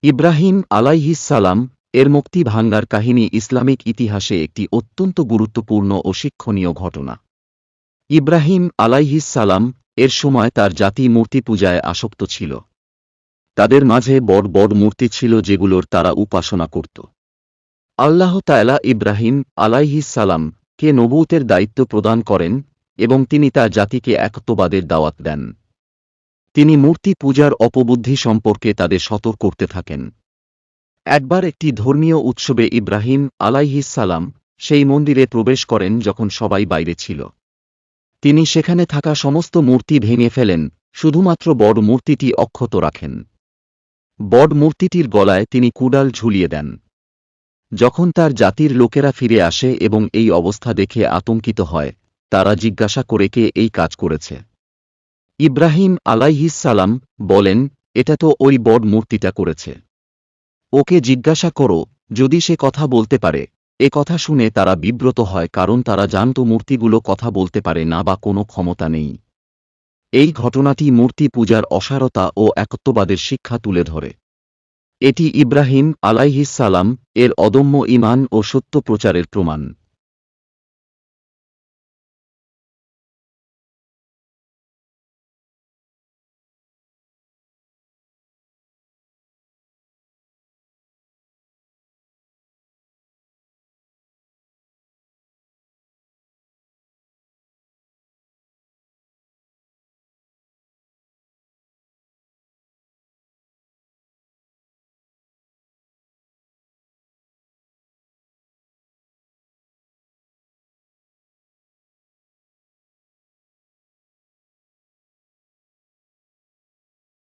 ইব্রাহিম আলাইহিস সালাম এর মুক্তি ভাঙ্গার কাহিনী ইসলামিক ইতিহাসে একটি অত্যন্ত গুরুত্বপূর্ণ ও শিক্ষণীয় ঘটনা। ইব্রাহিম আলাইহিস সালাম এর সময় তার জাতি মূর্তি পূজায় আসক্ত ছিল। তাদের মাঝে বড় বড় মূর্তি ছিল যেগুলোর তারা উপাসনা করত। আল্লাহ তাআলা ইব্রাহিম আলাইহিস সালাম কে নবুয়তের দায়িত্ব প্রদান করেন এবং তিনি তার জাতিকে একত্ববাদের দাওয়াত দেন। তিনি মূর্তি পূজার অপবুদ্ধি সম্পর্কে তাদের সতর্ক করতে থাকেন। একবার একটি ধর্মীয় উৎসবে ইব্রাহিম আলাইহিস সালাম সেই মন্দিরে প্রবেশ করেন যখন সবাই বাইরে ছিল। তিনি সেখানে থাকা সমস্ত মূর্তি ভেঙে ফেলেন, শুধুমাত্র বড় মূর্তিটি অক্ষত রাখেন। বড় মূর্তিটির গলায় তিনি কুড়াল ঝুলিয়ে দেন। যখন তার জাতির লোকেরা ফিরে আসে এবং এই অবস্থা দেখে আতঙ্কিত হয়, তারা জিজ্ঞাসা করে কে এই কাজ করেছে। ইব্রাহিম আলাইহিস সালাম বলেন, এটা তো ওই বড় মূর্তিটা করেছে। ওকে জিজ্ঞাসা করো, যদি সে কথা বলতে পারে। এ কথা শুনে তারা বিব্রত হয়, কারণ তারা জানত মূর্তিগুলো কথা বলতে পারে না বা কোনো ক্ষমতা নেই। এই ঘটনাটি মূর্তি পূজার অসারতা ও একত্ববাদের শিক্ষা তুলে ধরে। এটি ইব্রাহিম আলাইহিস সালাম এর অদম্য ঈমান ও সত্য প্রচারের প্রমাণ।